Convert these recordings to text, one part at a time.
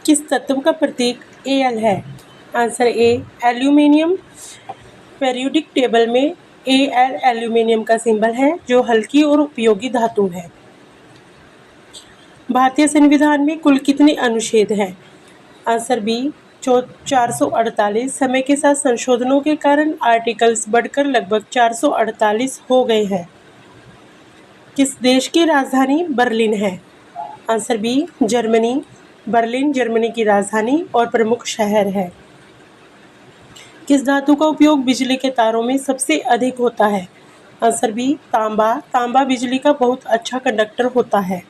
किस तत्व का प्रतीक Al है? Answer A aluminium. Periodic table में Al एल्यूमिनियम का सिंबल है जो हल्की और उपयोगी धातु है। भारतीय संविधान में कुल कितने अनुच्छेद हैं? Answer B 448। समय के साथ संशोधनों के कारण आर्टिकल्स बढ़कर लगभग 448 हो गए हैं। किस देश की राजधानी बर्लिन है? Answer B Germany. Berlin Germany की राजधानी और प्रमुख शहर है। किस धातु का उपयोग बिजली के तारों में सबसे अधिक होता है? आंसर बी तांबा। तांबा बिजली का बहुत अच्छा कंडक्टर होता है।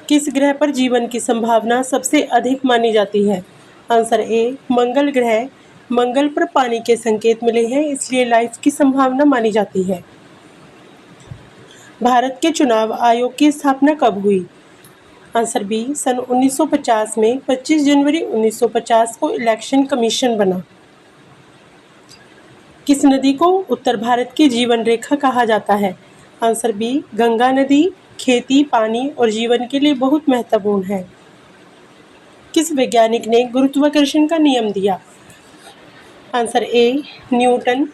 किस ग्रह पर जीवन की संभावना सबसे अधिक मानी जाती है? आंसर ए मंगल ग्रह। मंगल पर पानी के संकेत मिले हैं, इसलिए लाइफ की संभावना मानी जाती है। भारत के चुनाव आयोग की स्थापना कब हुई? आंसर बी सन 1950 में। 25 जनवरी 1950 को इलेक्शन कमीशन बना। किस नदी को उत्तर भारत की जीवन रेखा कहा जाता है? आंसर बी गंगा नदी। खेती, पानी और जीवन के लिए बहुत महत्वपूर्ण है। किस वैज्ञानिक ने गुरुत्वाकर्षण का नियम दिया? Answer A Newton.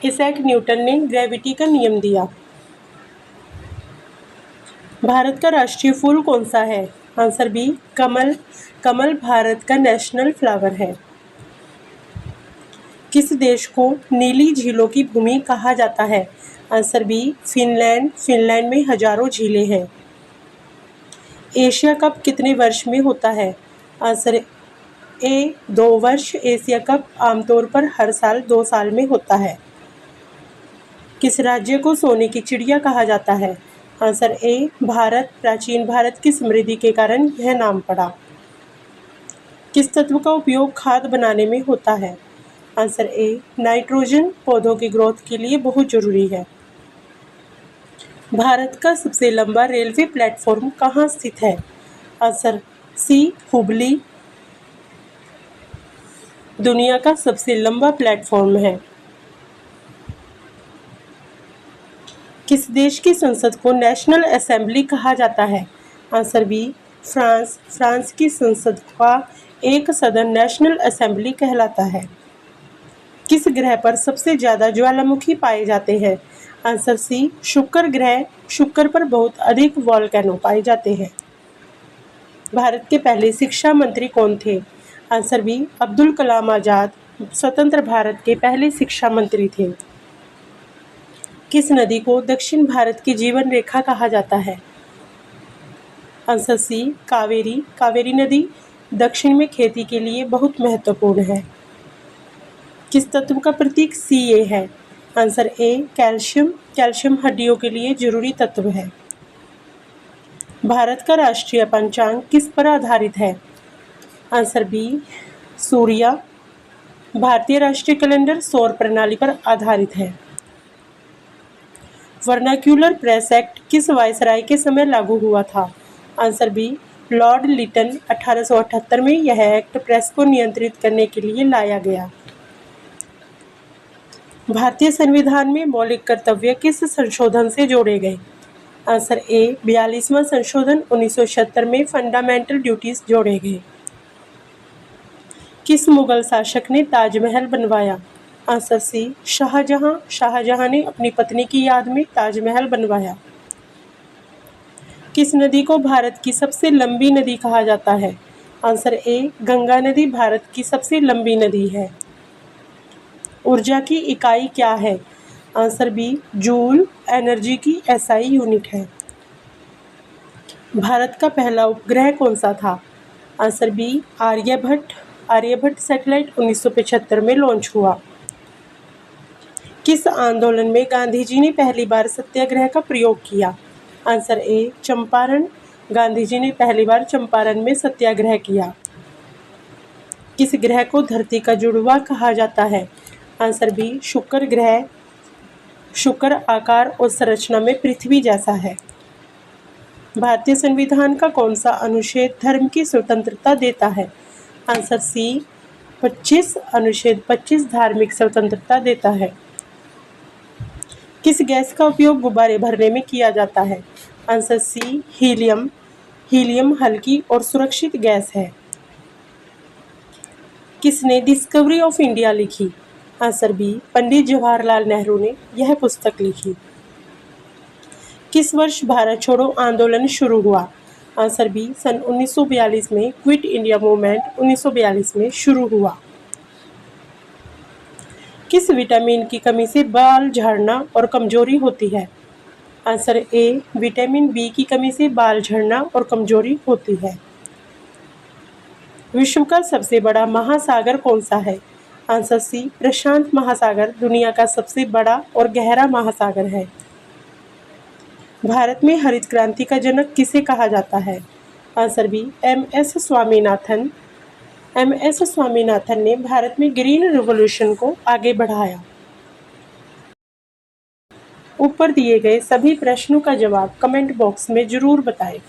Isaac Newton ने ग्रेविटी का नियम दिया। भारत का राष्ट्रीय फूल कौन सा है? आंसर बी कमल। कमल भारत का नेशनल फ्लावर है। किस देश को नीली झीलों की भूमि कहा जाता है? Answer B Finland. फिनलैंड में हजारों झीलें हैं। एशिया कप कितने वर्ष में होता है? आंसर ए 2 वर्ष। एशिया कप आमतौर पर हर साल 2 साल में होता है। किस राज्य को सोने की चिड़िया कहा जाता है? Answer A Bharat. प्राचीन भारत की समृद्धि के कारण यह नाम पड़ा। किस तत्व का उपयोग खाद बनाने में होता है? Answer A nitrogen. पौधों की ग्रोथ के लिए बहुत जरूरी है। भारत का सबसे लंबा रेलवे प्लेटफॉर्म कहाँ स्थित है? आंसर सी हुबली दुनिया का सबसे लंबा प्लेटफॉर्म है। किस देश की संसद को नेशनल असेंबली कहा जाता है? Answer B France. फ्रांस की संसद का एक सदन नेशनल असेंबली कहलाता है। किस ग्रह पर सबसे ज्यादा ज्वालामुखी पाए जाते हैं? आंसर सी शुक्र ग्रह। शुक्र पर बहुत अधिक वोल्केनो पाए जाते हैं। भारत के पहले शिक्षा मंत्री कौन थे? आंसर बी अब्दुल कलाम आजाद स्वतंत्र भारत के पहले शिक्षा मंत्री थे। किस नदी को दक्षिण भारत की जीवन रेखा कहा जाता है? आंसर सी कावेरी। कावेरी नदी दक्षिण में खेती के लिए बहुत महत्वपूर्ण है। किस तत्व का प्रतीक Ca है? Answer A calcium. कैल्शियम हड्डियों के लिए जरूरी तत्व है। भारत का राष्ट्रीय पंचांग किस पर आधारित है? आंसर बी सूर्य। भारतीय राष्ट्रीय कैलेंडर सौर प्रणाली पर आधारित है। वर्नाक्यूलर प्रेस एक्ट किस वायसराय के समय लागू हुआ था? Answer B Lord Liton. 1878 में यह एक्ट प्रेस को नियंत्रित करने के लिए लाया गया। भारतीय संविधान में मौलिक कर्तव्य किस संशोधन से जोड़े गए? आंसर ए 42वां संशोधन 1976 में फंडामेंटल ड्यूटीज जोड़े गए। किस मुगल शासक ने ताजमहल बनवाया? Answer C Shahjahan. शाहजहां ने अपनी पत्नी की याद में ताजमहल बनवाया। किस नदी को भारत की सबसे लंबी नदी कहा जाता है? आंसर ए गंगा नदी भारत की सबसे लंबी नदी है। ऊर्जा की इकाई क्या है? Answer B joule. एनर्जी की SI यूनिट है। भारत का पहला उपग्रह कौन सा था? Answer B Aryabhata. Aryabhata satellite 1975 में लॉन्च हुआ। किस आंदोलन में गांधी जी ने पहली बार सत्याग्रह का प्रयोग किया? Answer A Champaran. गांधी जी ने पहली बार चंपारण में सत्याग्रह किया। किस ग्रह को धरती का जुड़वा कहा जाता है? आंसर बी शुक्र ग्रह। शुक्र आकार और संरचना में पृथ्वी जैसा है। भारतीय संविधान का कौन सा अनुच्छेद धर्म की स्वतंत्रता देता है? Answer C 25। अनुच्छेद 25 धार्मिक स्वतंत्रता देता है। किस गैस का उपयोग गुब्बारे भरने में किया जाता है? आंसर सी हीलियम। हीलियम हल्की और सुरक्षित गैस है। किसने डिस्कवरी ऑफ इंडिया लिखी? आंसर बी, पंडित जवाहरलाल नेहरू ने यह पुस्तक लिखी। किस वर्ष भारत छोड़ो आंदोलन शुरू हुआ? आंसर बी, सन 1942 में। क्विट इंडिया मूवमेंट 1942 में शुरू हुआ। किस विटामिन की कमी से बाल झड़ना और कमजोरी होती है? आंसर ए, विटामिन बी की कमी से बाल झड़ना और कमजोरी होती है। विश्व का सबसे बड़ा महासागर कौन सा है? आंसर सी, प्रशांत महासागर दुनिया का सबसे बड़ा और गहरा महासागर है। भारत में हरित क्रांति का जनक किसे कहा जाता है? Answer B, MS. स्वामीनाथन। एम.एस. स्वामीनाथन ने भारत में ग्रीन रिवॉल्यूशन को आगे बढ़ाया। ऊपर दिए गए सभी प्रश्नों का जवाब कमेंट बॉक्स में जरूर बताएं।